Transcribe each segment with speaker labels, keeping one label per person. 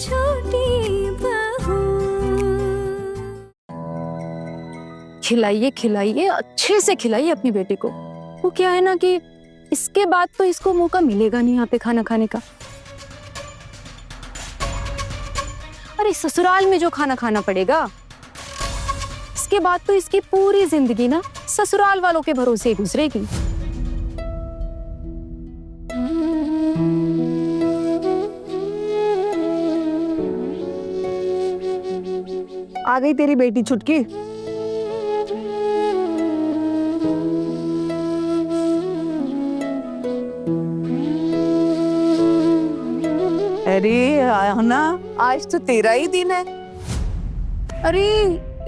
Speaker 1: छोटी बहू। खिलाइए खिलाइए, अच्छे से खिलाइए अपनी बेटी को। वो क्या है ना कि इसके बाद तो इसको मौका मिलेगा नहीं यहाँ पे खाना खाने का। अरे ससुराल में जो खाना खाना पड़ेगा, इसके बाद तो इसकी पूरी जिंदगी ना ससुराल वालों के भरोसे ही गुजरेगी।
Speaker 2: आ गई तेरी बेटी छुटकी। अरे आना, आज तो तेरा ही दिन है। अरे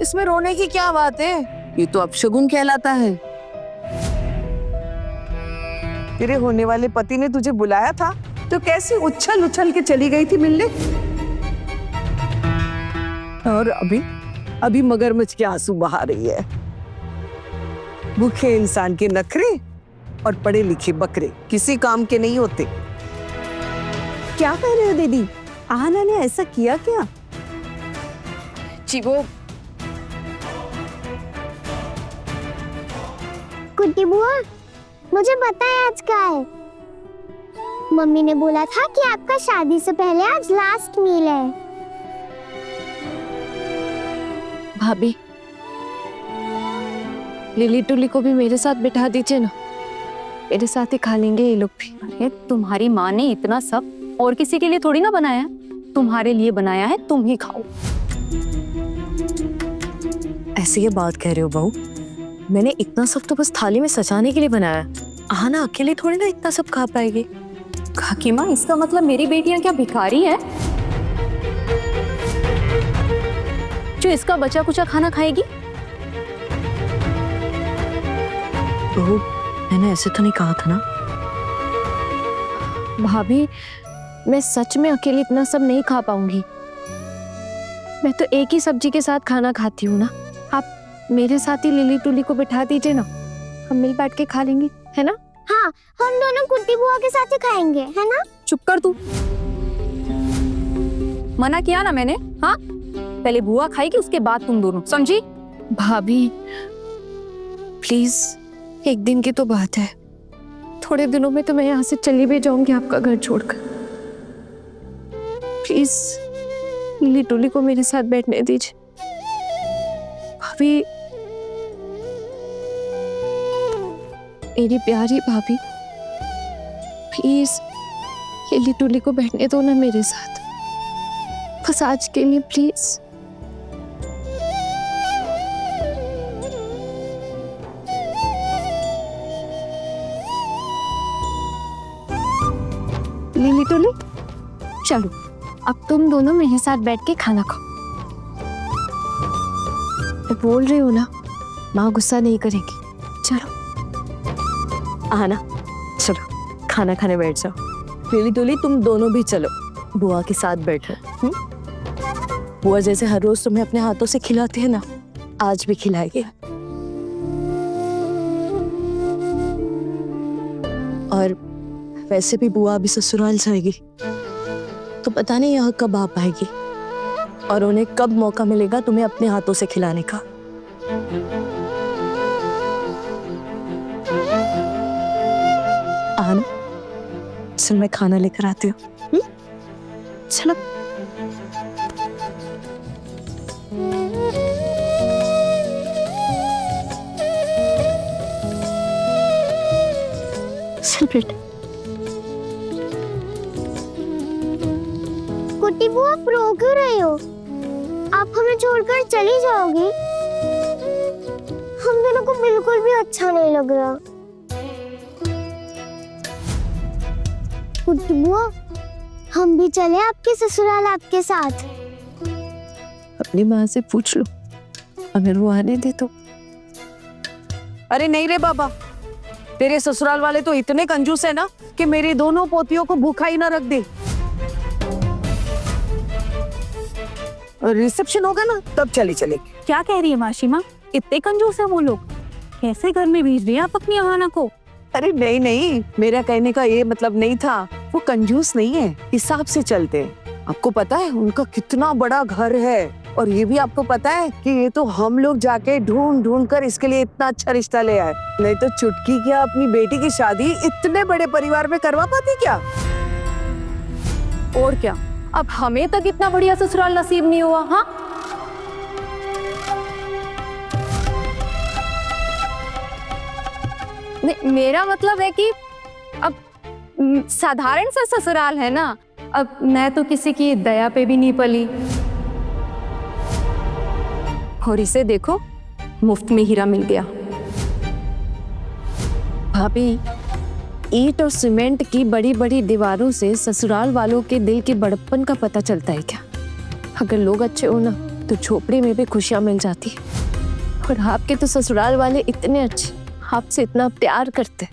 Speaker 2: इसमें रोने की क्या बात है, ये तो अपशगुन कहलाता है। तेरे होने वाले पति ने तुझे बुलाया था तो कैसे उछल उछल के चली गई थी मिलने, और अभी मगरमच्छ के आंसू बहा रही है। भूखे इंसान के नखरे और पढ़े लिखे बकरे किसी काम के नहीं होते। क्या कह रहे हो दीदी, आहना ने ऐसा किया क्या?
Speaker 1: जी वो
Speaker 3: कुट्टी बुआ, मुझे पता है आज क्या है। मम्मी ने बोला था कि आपका शादी से पहले आज लास्ट मील है।
Speaker 1: भाभी, लिली टुली को भी मेरे साथ बिठा दीजिए ना, मेरे साथ ही खा लेंगे ये लोग भी। अरे तुम्हारी माँ ने इतना सब और किसी के लिए थोड़ी ना बनाया, तुम्हारे लिए बनाया है, तुम ही खाओ।
Speaker 4: ऐसे ये बात कह रहे हो बहू? मैंने इतना सब तो बस थाली में सजाने के लिए बनाया। आहना अकेले थोड़ी ना इतना सब खा पाएगी।
Speaker 1: काकी माँ, इसका मतलब मेरी बेटियां क्या भिखारी हैं जो इसका बचा कुचा खाना खाएगी?
Speaker 4: बहू, मैंने ऐसे तो नहीं कहा था ना।
Speaker 1: भाभी, मैं सच में अकेले इतना सब नहीं खा पाऊंगी। मैं तो एक ही सब्जी के साथ खाना खाती हूँ ना। आप मेरे साथ ही लिली टुली को बिठा दीजिए ना, हम मिल बैठ के खा लेंगे, है ना?
Speaker 3: हाँ, हम दोनों कुट्टी बुआ के साथ ही खाएंगे, है ना?
Speaker 1: चुप कर तू, मना किया ना मैंने। हाँ, पहले बुआ खाएगी, उसके बाद तुम दोनों, समझी? भाभी प्लीज, एक दिन की तो बात है, थोड़े दिनों में तो मैं यहाँ से चली भी जाऊंगी आपका घर छोड़कर। प्लीज लिली टुली को मेरे साथ बैठने दीजिए। भाभी, मेरी प्यारी भाभी, प्लीज लिली टुली को बैठने दो ना मेरे साथ, बस आज के लिए प्लीज। लिली टुली, चलो अब तुम दोनों मेरे साथ बैठ के खाना खाओ। मैं बोल रही हूँ ना, माँ गुस्सा नहीं करेगी। चलो
Speaker 4: आहना, चलो खाना खाने बैठ जाओ।
Speaker 2: लिली टुली, तुम दोनों भी चलो।
Speaker 4: बुआ के साथ बैठो। बुआ जैसे हर रोज तुम्हें अपने हाथों से खिलाती है ना, आज भी खिलाएगी। और वैसे भी बुआ अभी ससुराल जाएगी, तो पता नहीं यहाँ कब आ पाएगी और उन्हें कब मौका मिलेगा तुम्हें अपने हाथों से खिलाने का। आहना, चल मैं खाना लेकर आती हूँ। चलो। चल बेटा।
Speaker 3: कुट्टी बुआ, आप रो क्यों रहे हो? आप हमें छोड़कर चली जाओगी? हम दोनों को बिल्कुल भी अच्छा नहीं लग रहा। कुट्टी बुआ, हम भी चले आपके ससुराल आपके साथ?
Speaker 1: अपनी माँ से पूछ लो, अगर वो आने दे तो।
Speaker 2: अरे नहीं रे बाबा, तेरे ससुराल वाले तो इतने कंजूस है ना कि मेरी दोनों पोतियों को भूखा ही ना रख दे। रिसेप्शन होगा ना तब चली चलेगी।
Speaker 5: क्या कह रही है मासी माँ, इतने कंजूस है वो लोग? कैसे घर में भेज रही है आप अपनी आहना को?
Speaker 2: अरे नहीं नहीं, मेरा कहने का ये मतलब नहीं था। वो कंजूस नहीं है, हिसाब से चलते हैं। आपको पता है उनका कितना बड़ा घर है, और ये भी आपको पता है कि ये तो हम लोग जाके ढूंढ ढूंढ कर इसके लिए इतना अच्छा रिश्ता ले आए, नहीं तो चुटकी क्या अपनी बेटी की शादी इतने बड़े परिवार में करवा पाती क्या?
Speaker 1: और क्या, अब हमें तक इतना बढ़िया ससुराल नसीब नहीं हुआ। हाँ, नहीं, मेरा मतलब है कि अब साधारण सा ससुराल है ना। अब मैं तो किसी की दया पे भी नहीं पली, और इसे देखो मुफ्त में हीरा मिल गया। भाभी, ईंट और सीमेंट की बड़ी बड़ी दीवारों से ससुराल वालों के दिल के बड़प्पन का पता चलता है क्या? अगर लोग अच्छे हो ना तो झोपड़ी में भी खुशियां मिल जाती है। और आपके तो ससुराल वाले इतने अच्छे, आपसे इतना प्यार करते।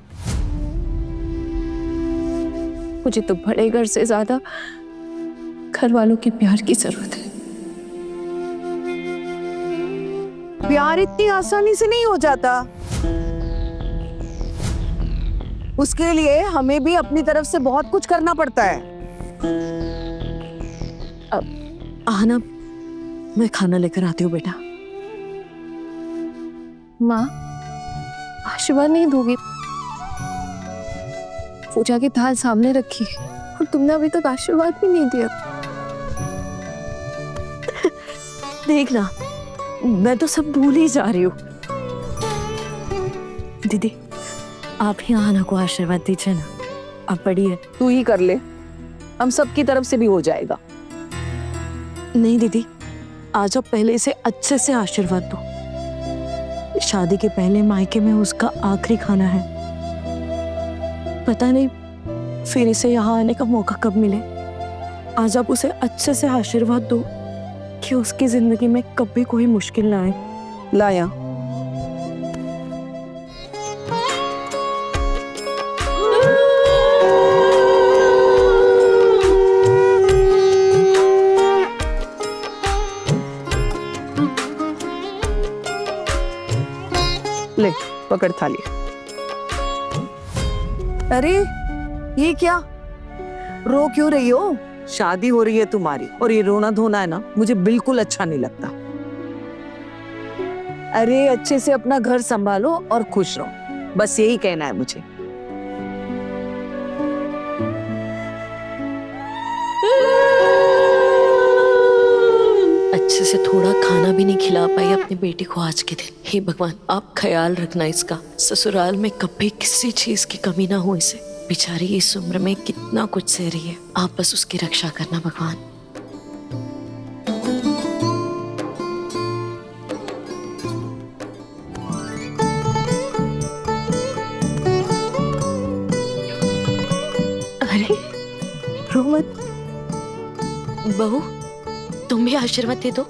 Speaker 1: मुझे तो बड़े घर से ज्यादा घर वालों के प्यार की जरूरत है।
Speaker 2: प्यार इतनी आसानी से नहीं हो जाता, उसके लिए हमें भी अपनी तरफ से बहुत कुछ करना पड़ता है।
Speaker 4: आहना, मैं खाना लेकर आती हूँ बेटा।
Speaker 1: माँ, आशीर्वाद नहीं दोगी? पूजा की थाल सामने रखी और तुमने अभी तक आशीर्वाद भी नहीं दिया।
Speaker 4: देखना, मैं तो सब भूल ही जा रही हूँ। दीदी, आप ही आहना को आशीर्वाद दीजिए ना। आप बड़ी है।
Speaker 2: तू ही कर ले, हम सब की तरफ से भी हो जाएगा।
Speaker 4: नहीं दीदी, आज आप पहले इसे अच्छे से आशीर्वाद दो। शादी के पहले मायके में उसका आखिरी खाना है। पता नहीं फिर इसे यहाँ आने का मौका कब मिले। आज आप उसे अच्छे से आशीर्वाद दो कि उसकी जिंदगी में कभी कोई मुश्किल ना आए।
Speaker 2: लाया, ले पकड़ थाली। अरे ये क्या, रो क्यों रही हो? शादी हो रही है तुम्हारी, और ये रोना धोना है ना, मुझे बिल्कुल अच्छा नहीं लगता। अरे अच्छे से अपना घर संभालो और खुश रहो, बस यही कहना है मुझे।
Speaker 4: अच्छे से थोड़ा खाना भी नहीं खिला पाई अपनी बेटी को आज के दिन। हे भगवान, आप ख्याल रखना इसका, ससुराल में कभी किसी चीज की कमी ना हो इसे। बेचारी इस उम्र में कितना कुछ सह रही है, आप बस उसकी रक्षा करना भगवान। अरे रो मत बहू, तुम भी आशीर्वाद दे दो।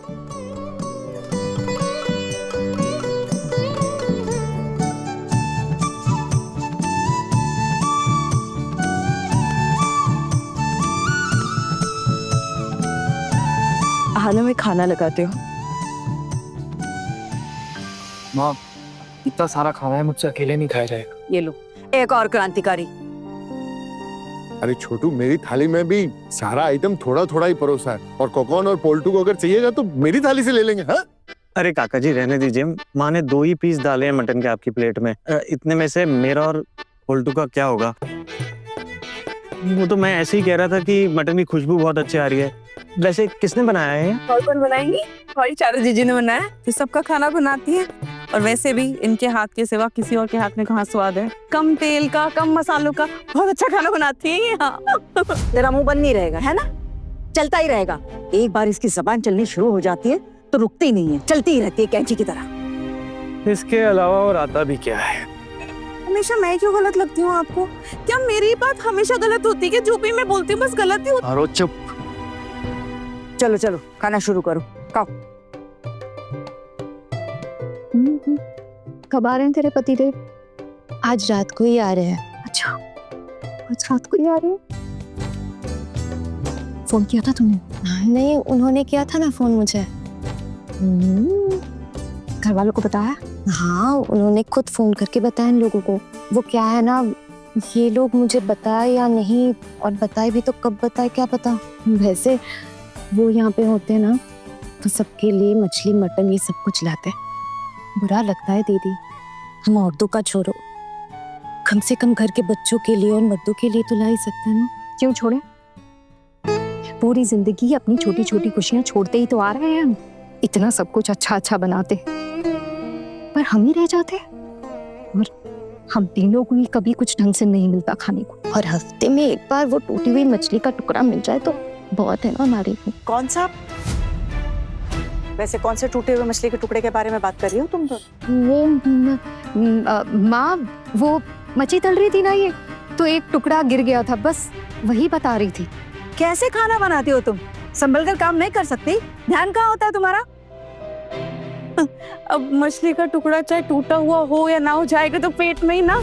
Speaker 4: आहना, में खाना लगाते हो।
Speaker 6: माँ, इतना सारा खाना है, मुझसे अकेले नहीं खाया जाएगा।
Speaker 2: ये लो एक और क्रांतिकारी।
Speaker 7: अरे छोटू, मेरी थाली में भी सारा आइटम थोड़ा थोड़ा ही परोसा है, और कोकोन और पोल्टू को अगर चाहिएगा तो मेरी थाली से ले लेंगे। हाँ,
Speaker 6: अरे काका जी रहने दीजिए, माँ ने 2 ही पीस डाले हैं मटन के आपकी प्लेट में। इतने में से मेरा और पोल्टू का क्या होगा? वो तो मैं ऐसे ही कह रहा था कि मटन की खुशबू बहुत अच्छी आ रही है। वैसे किसने बनाया है?
Speaker 8: और कौन बनाएंगी? हमारी चारू जीजी ने बनाया, जो सबका खाना बनाती है। और वैसे भी इनके हाथ के सिवा किसी और के हाथ में कहाँ स्वाद है। कम तेल का, कम मसालों का, बहुत अच्छा खाना बनाती है ये। हाँ।
Speaker 2: तेरा मुंह बंद नहीं रहेगा है ना, चलता ही रहेगा। एक बार इसकी जबान चलनी शुरू हो जाती है तो रुकती ही नहीं है, चलती ही रहती है कैंची की तरह।
Speaker 6: इसके अलावा और आता भी क्या है?
Speaker 8: हमेशा मैं क्यों गलत लगती हूँ आपको? क्या मेरी बात हमेशा गलत होती है? जो भी मैं बोलती हूँ बस गलत ही होती है।
Speaker 6: अरे चुप।
Speaker 2: चलो चलो खाना शुरू करो, खाओ।
Speaker 1: कब आ रहे हैं तेरे पतिदेव?
Speaker 4: आज रात को ही आ रहे हैं।
Speaker 1: अच्छा, आज रात को ही आ रहे हैं? फोन किया था तुमने?
Speaker 4: नहीं, उन्होंने किया था ना फोन मुझे।
Speaker 1: घर वालों को बताया?
Speaker 4: हाँ, उन्होंने खुद फोन करके बताया इन लोगों को। वो क्या है ना,
Speaker 1: ये लोग मुझे बताए या नहीं, और बताए भी तो कब बताए क्या पता। वैसे वो यहाँ पे होते ना तो सबके लिए मछली मटन ये सब कुछ लाते। बुरा लगता है दीदी, हम औरतों का छोड़ो, कम से कम घर के बच्चों के लिए और मर्दों के लिए तो ला ही सकते हैं ना। क्यों छोड़े? पूरी जिंदगी अपनी छोटी छोटी खुशियां छोड़ते ही तो आ रहे हैं हम। इतना सब कुछ अच्छा अच्छा बनाते पर हम ही रह जाते, और हम तीनों को ही कभी कुछ ढंग से नहीं मिलता खाने को, और हफ्ते में एक बार वो टूटी हुई मछली का टुकड़ा मिल जाए तो बहुत है ना हमारे लिए।
Speaker 8: कौन सा? वैसे कौन से टूटे हुए मछली के टुकड़े के बारे में बात कर रही हो तुम? तो
Speaker 1: वो माँ, वो मछली तल रही थी ना ये, तो एक टुकड़ा गिर गया था, बस वही बता रही थी।
Speaker 5: कैसे खाना बनाती हो तुम? संभल कर काम नहीं कर सकती? ध्यान कहाँ होता है तुम्हारा?
Speaker 8: अब मछली का टुकड़ा चाहे टूटा हुआ हो या ना हो, जाएगा तो पेट में ही ना,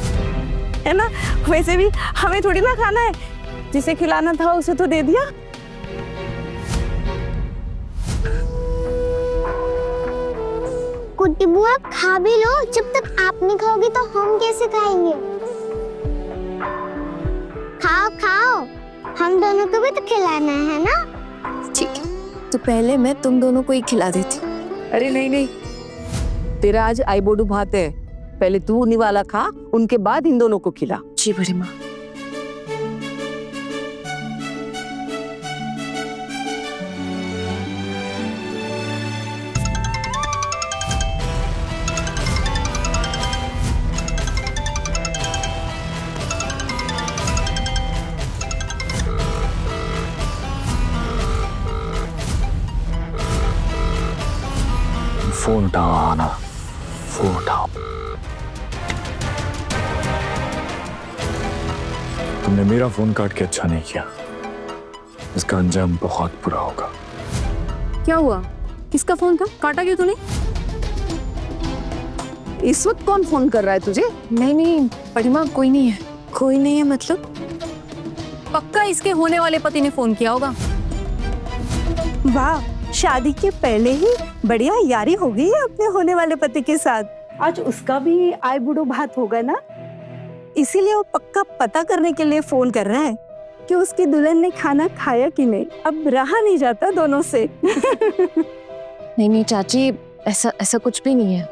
Speaker 8: है ना? वैसे भी हमें थोड़ी ना खाना है, जिसे खिलाना था उसे तो दे दिया।
Speaker 3: कुट्टी बुआ खा भी लो, जब तक आप नहीं खाओगी तो हम कैसे खाएंगे? खाओ खाओ, हम दोनों को भी तो खिलाना है ना।
Speaker 1: ठीक है, तो पहले मैं तुम दोनों को ही खिला देती।
Speaker 2: अरे नहीं नहीं, तेरा आज आईबोडू भात है, पहले तू निवाला खा, उनके बाद इन दोनों को खिला।
Speaker 1: जी बड़ी माँ।
Speaker 7: फोन उठाओ आना, फोन उठाओ। तुमने मेरा फोन काट के अच्छा नहीं किया, इसका अंजाम बहुत बुरा होगा।
Speaker 5: क्या हुआ? किसका फोन था? काटा क्यों तूने?
Speaker 2: इस वक्त कौन फोन कर रहा है तुझे?
Speaker 1: नहीं नहीं बड़ी माँ, कोई नहीं है।
Speaker 5: कोई नहीं है मतलब? पक्का इसके होने वाले पति ने फोन किया होगा। वाह, शादी के पहले ही बढ़िया यारी हो गई है अपने होने वाले पति के साथ। आज उसका भी आय बुढ़ो भात होगा ना, इसीलिए वो पक्का पता करने के लिए फोन कर रहा है कि उसकी दुल्हन ने खाना खाया कि नहीं। अब रहा नहीं जाता दोनों से।
Speaker 1: नहीं नहीं चाची, ऐसा ऐसा कुछ भी नहीं है।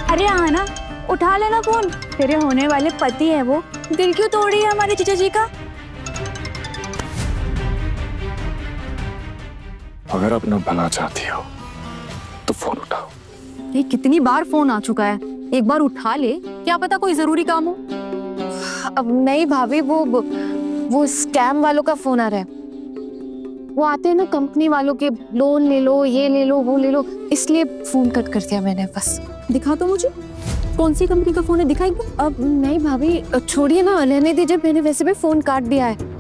Speaker 5: अरे आना, उठा लेना फोन, तेरे होने वाले पति है वो। दिल क्यों तोड़ी है हमारे जीजा जी का?
Speaker 7: अगर अपना भला चाहती हो तो फोन उठाओ।
Speaker 1: ये कितनी बार फोन आ चुका है, एक बार उठा ले, क्या पता कोई जरूरी काम हो। अब नहीं भाभी, वो स्कैम वालों का फोन आ रहा है। वो आते हैं ना कंपनी वालों के, लोन ले लो, ये ले लो, वो ले लो, इसलिए फोन कट कर दिया मैंने। बस
Speaker 5: दिखा तो मुझे, कौन सी कंपनी का फोन है, दिखाएगी?
Speaker 1: अब नहीं भाभी, छोड़िए ना, रहने दीजिए, मैंने वैसे भी फोन काट दिया है।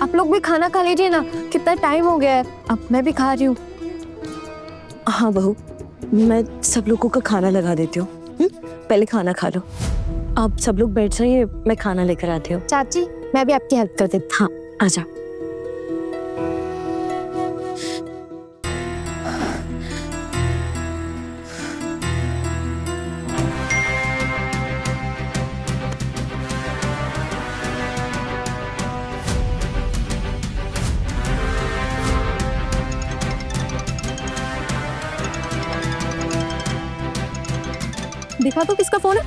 Speaker 1: आप लोग भी खाना खा लीजिए ना, कितना टाइम हो गया है। अब मैं भी खा रही हूँ।
Speaker 9: हाँ बहू, मैं सब लोगों का खाना लगा देती हूँ। पहले खाना खा लो। आप सब लोग बैठ जाइए, मैं खाना लेकर आती हूँ।
Speaker 1: चाची मैं भी आपकी हेल्प कर देती।
Speaker 9: हाँ आजा।
Speaker 5: दिखा तो किसका फोन है?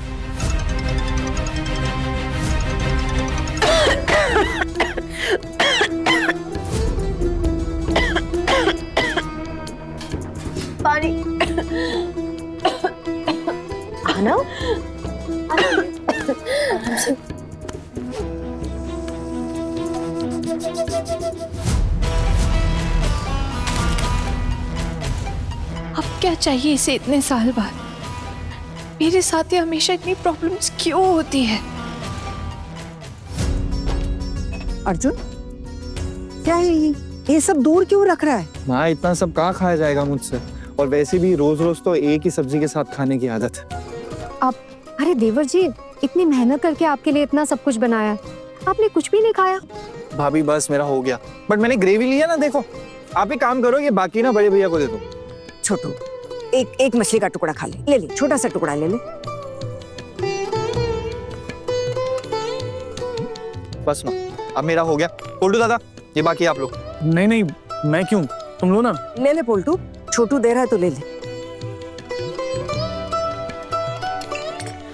Speaker 9: पानी। आना, आराम से।
Speaker 10: अब क्या चाहिए इसे इतने साल बाद? मेरे साथ ये हमेशा इतनी प्रॉब्लम्स क्यों होती है?
Speaker 2: अर्जुन, क्या है ये सब दूर क्यों रख रहा है?
Speaker 6: माँ इतना सब कहाँ खाया जाएगा मुझसे, और वैसे भी रोज रोज तो एक ही सब्जी के साथ खाने की आदत है।
Speaker 1: अरे देवर जी, इतनी मेहनत करके आपके लिए इतना सब कुछ बनाया, आपने कुछ भी नहीं खाया।
Speaker 6: भाभी बस मेरा हो गया, बट मैंने ग्रेवी लिया ना, देखो
Speaker 11: आप एक काम करो, ये बाकी ना बड़े भैया को दे दो।
Speaker 5: छोटू एक मछली का टुकड़ा खा ले, ले छोटा सा टुकड़ा ले ले।
Speaker 11: बस ना, अब मेरा हो गया। पोल्टू दादा, ये बाकी आप लोग।
Speaker 6: नहीं नहीं, मैं क्यों, तुम लो ना।
Speaker 5: ले ले पोल्टू, छोटू दे रहा है तो ले ले।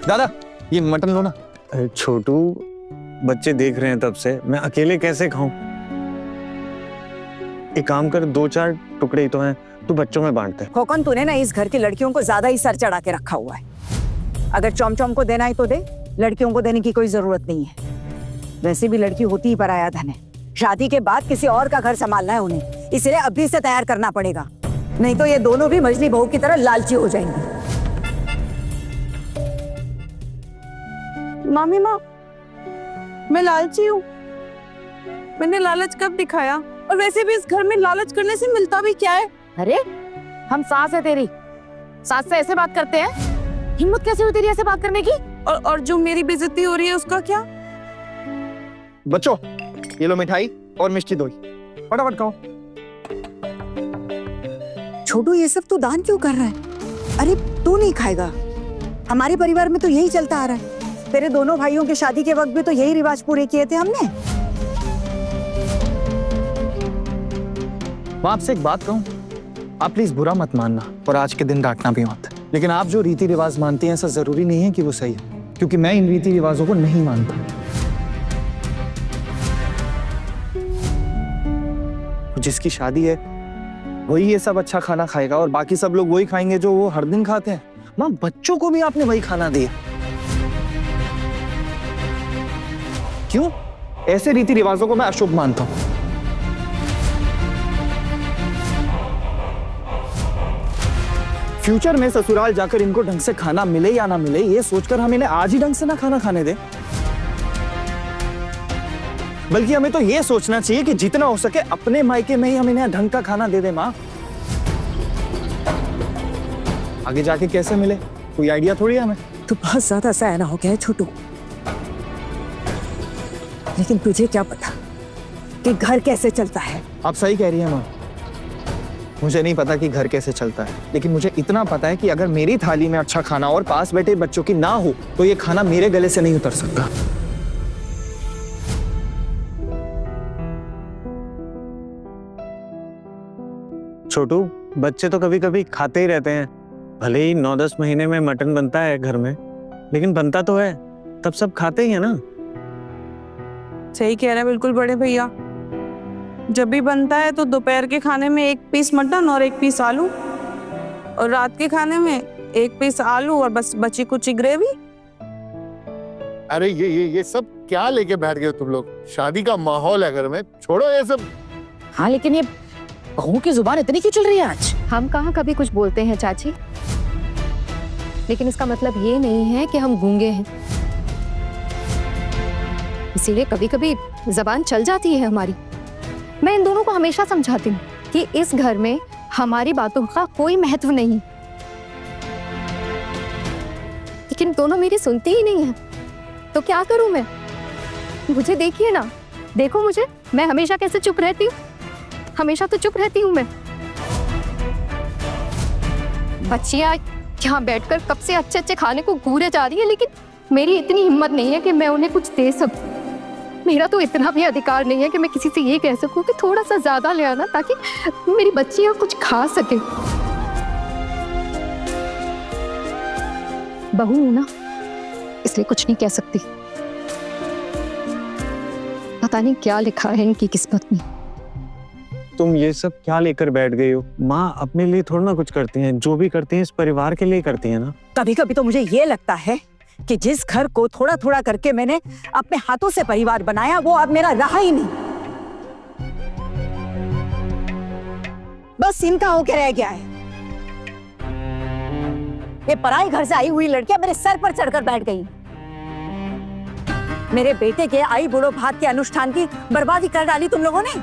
Speaker 11: दादा ये मटन लो ना।
Speaker 6: अरे छोटू, बच्चे देख रहे हैं तब से, मैं अकेले कैसे खाऊं? एक काम कर, 2-4 टुकड़े ही तो हैं, तू बच्चों में बांट दे।
Speaker 5: खोकन, तूने ना इस घर की लड़कियों को ज्यादा ही सर चढ़ा के रखा हुआ है। अगर चौम को देना है तो दे, लड़कियों को देने की कोई जरूरत नहीं है। वैसे भी लड़की होती ही पराया धन है। शादी के बाद किसी और का घर संभालना है उन्हें, इसलिए अभी से तैयार करना पड़ेगा, नहीं तो ये दोनों भी मजली बहू की तरह लालची हो जाएंगी।
Speaker 8: मामी माँ, मैं लालची हूँ? मैंने लालच कब दिखाया? और वैसे भी इस घर में लालच करने से मिलता भी क्या है?
Speaker 1: अरे हम सास है तेरी, सास से ऐसे बात करते हैं? हिम्मत कैसे हुई तेरी ऐसे बात करने की?
Speaker 8: और जो मेरी बेइज्जती हो रही है उसका क्या?
Speaker 11: बच्चों ये लो मिठाई और मिष्टी दो, फटाफट खाओ।
Speaker 5: छोटू ये सब तू दान क्यों कर रहा है? अरे तू नहीं खाएगा, हमारे परिवार में तो यही चलता आ रहा है। तेरे दोनों भाइयों की शादी के वक्त भी तो यही रिवाज पूरे किए थे हमने।
Speaker 11: मैं आपसे एक बात कहूं, आप प्लीज बुरा मत मानना और आज के दिन डांटना भी मत, लेकिन आप जो रीति रिवाज मानते हैं ऐसा जरूरी नहीं है कि वो सही है, क्योंकि मैं इन रीति रिवाजों को नहीं मानता। जिसकी शादी है वही ये सब अच्छा खाना खाएगा और बाकी सब लोग वही खाएंगे जो वो हर दिन खाते हैं। माँ, बच्चों को भी आपने वही खाना दिया, क्यों? ऐसे रीति रिवाजों को मैं अशुभ मानता हूं। फ्यूचर में ससुराल जाकर इनको ढंग से खाना मिले या ना मिले, ये सोचकर हम इन्हें आज ही ढंग से ना खाना खाने दें, बल्कि हमें तो ये सोचना चाहिए कि जितना हो सके अपने मायके में ही हम इन्हें ढंग का खाना दे दें। माँ, आगे जाके कैसे मिले कोई आइडिया थोड़ी है हमें।
Speaker 5: तू बहुत ज्यादा सयाना हो गया है छोटू, लेकिन तुझे क्या पता कि घर कैसे चलता है।
Speaker 11: आप सही कह रही हैं माँ, मुझे नहीं पता कि घर कैसे चलता है, लेकिन मुझे इतना पता है कि अगर मेरी थाली में अच्छा खाना और पास बैठे बच्चों की ना हो तो ये खाना मेरे गले से नहीं उतर सकता।
Speaker 6: छोटू, बच्चे तो कभी कभी खाते ही रहते हैं, भले ही 9-10 महीने में मटन बनता है घर में, लेकिन बनता तो है, तब सब खाते ही है ना।
Speaker 8: सही कह रहे हैं बिल्कुल बड़े भैया। जब भी बनता है तो दोपहर के खाने में 1 पीस मटन और 1 पीस आलू, और रात के खाने में 1 पीस आलू और बस बची कुची ग्रेवी।
Speaker 7: अरे ये सब क्या लेके बैठ गए तुम लोग? शादी का माहौल है घर में, छोड़ो ये सब।
Speaker 1: हाँ, लेकिन ये बहू की जुबान इतनी क्यों चल रही है आज? हम कहाँ कभी कुछ बोलते हैं चाची, लेकिन इसका मतलब ये नहीं है कि हम गूंगे हैं। इसीलिए कभी कभी जबान चल जाती है हमारी। मैं इन दोनों को हमेशा समझाती हूँ कि इस घर में हमारी बातों का कोई महत्व नहीं, लेकिन दोनों मेरी सुनती ही नहीं है। तो क्या करूं मैं? मुझे देखिए ना, देखो मुझे, मैं हमेशा कैसे चुप रहती हूँ, हमेशा तो चुप रहती हूँ मैं। बच्चियां यहाँ बैठकर कब से अच्छे अच्छे खाने को घूरे जा रही है, लेकिन मेरी इतनी हिम्मत नहीं है कि मैं उन्हें कुछ दे सकूं। मेरा तो इतना भी अधिकार नहीं है कि मैं किसी से ये कह सकूं कि थोड़ा सा ज्यादा ले आना, ताकि मेरी बच्चियां कुछ खा सके। बहू हूं ना, इसलिए कुछ नहीं कह सकती। पता नहीं क्या लिखा है इनकी किस्मत में।
Speaker 6: तुम ये सब क्या लेकर बैठ गई हो? माँ अपने लिए थोड़ा ना कुछ करती हैं, जो भी करती हैं इस परिवार के लिए करती हैं ना।
Speaker 5: कभी कभी तो मुझे ये लगता है कि जिस घर को थोड़ा थोड़ा करके मैंने अपने हाथों से परिवार बनाया, वो अब मेरा रहा ही नहीं, बस इनका होके रह गया है। ये पराए घर से आई हुई लड़कियां मेरे सर पर चढ़कर बैठ गई। मेरे बेटे के आई बुढ़ो भात के अनुष्ठान की बर्बादी कर डाली तुम लोगों ने।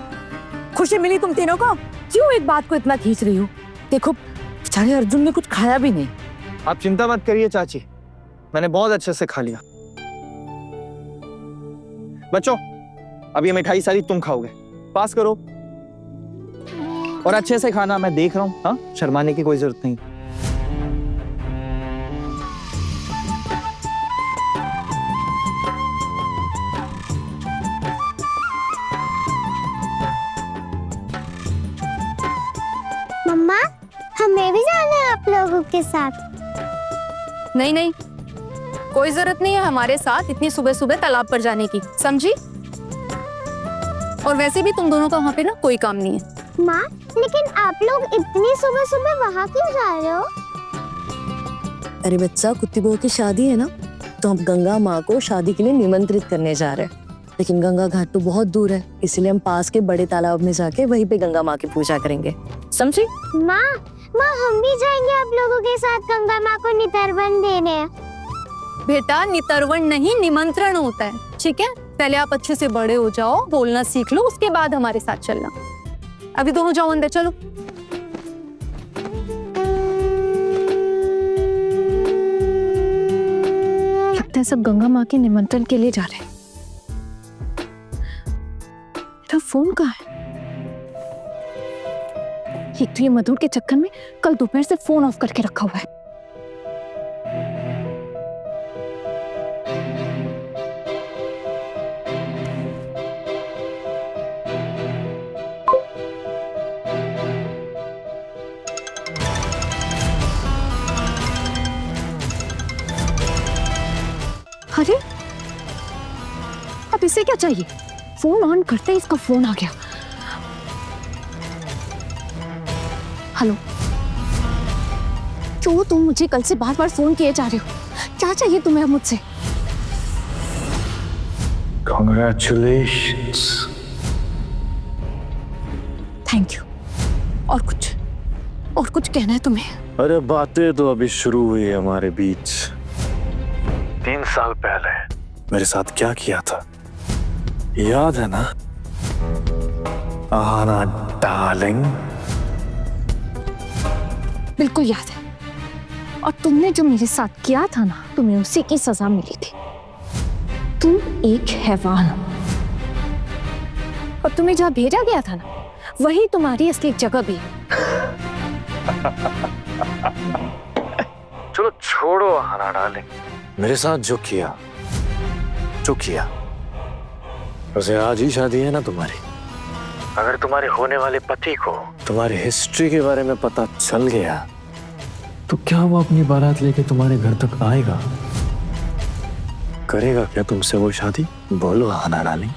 Speaker 5: खुशी मिली तुम तीनों को।
Speaker 1: क्यों एक बात को इतना खींच रही हो? देखो बेचारे अर्जुन ने कुछ खाया भी नहीं।
Speaker 11: आप चिंता मत करिए चाची, मैंने बहुत अच्छे से खा लिया। बच्चों, अब ये मिठाई सारी तुम खाओगे, पास करो। और अच्छे से खाना, मैं देख रहा हूँ। हाँ, शर्माने की कोई जरूरत नहीं।
Speaker 3: मम्मा, हमें भी जाना है आप लोगों के साथ।
Speaker 1: नहीं नहीं, कोई जरूरत नहीं है हमारे साथ इतनी सुबह सुबह तालाब पर जाने की, समझी? और वैसे भी तुम दोनों का वहाँ पे ना कोई काम नहीं है।
Speaker 3: माँ, लेकिन आप लोग इतनी सुबह सुबह वहाँ क्यों जा रहे हो?
Speaker 9: अरे बच्चा, कुत्ती बहू की शादी है ना, तो हम गंगा माँ को शादी के लिए निमंत्रित करने जा रहे हैं। लेकिन गंगा घाट तो बहुत दूर है, इसलिए हम पास के बड़े तालाब में जाके वहीं पे गंगा माँ की पूजा करेंगे, समझी?
Speaker 3: माँ, हम भी जाएंगे आप लोगों के साथ गंगा माँ को नितर्पण देने।
Speaker 1: बेटा, नितर्पण नहीं, निमंत्रण होता है, ठीक है? पहले आप अच्छे से बड़े हो जाओ, बोलना सीख लो, उसके बाद हमारे साथ चलना। अभी दोनों जाओ अंदर, चलो। लगता है सब गंगा माँ के निमंत्रण के लिए जा रहे हैं। मेरा फोन कहाँ है? एक तो ये मधुर के चक्कर में कल दोपहर से फोन ऑफ करके रखा हुआ है। अरे, अब इसे क्या चाहिए? फोन ऑन करते ही इसका फोन आ गया। हेलो, क्यों तुम मुझे कल से बार बार फोन किए जा रहे हो? क्या चाहिए तुम्हें अब मुझसे?
Speaker 6: Congratulations.
Speaker 1: Thank you. और कुछ कहना है तुम्हें?
Speaker 6: अरे बातें तो अभी शुरू हुई है हमारे बीच। 3 साल पहले मेरे साथ क्या किया था, याद है ना? आना डार्लिंग।
Speaker 1: बिल्कुल याद है। और तुमने जो मेरे साथ किया था ना, तुम्हें उसी की सजा मिली थी। तुम एक हैवान हो, और तुम्हें जहाँ भेजा गया था ना, वही तुम्हारी असली जगह भी है।
Speaker 6: चलो छोड़ो आना डार्लिंग, मेरे साथ जो किया वैसे आज ही शादी है ना तुम्हारी। अगर तुम्हारे होने वाले पति को तुम्हारी हिस्ट्री के बारे में पता चल गया तो क्या वो अपनी बारात लेके तुम्हारे घर तक आएगा? करेगा क्या तुमसे वो शादी? बोलो आना डार्लिंग।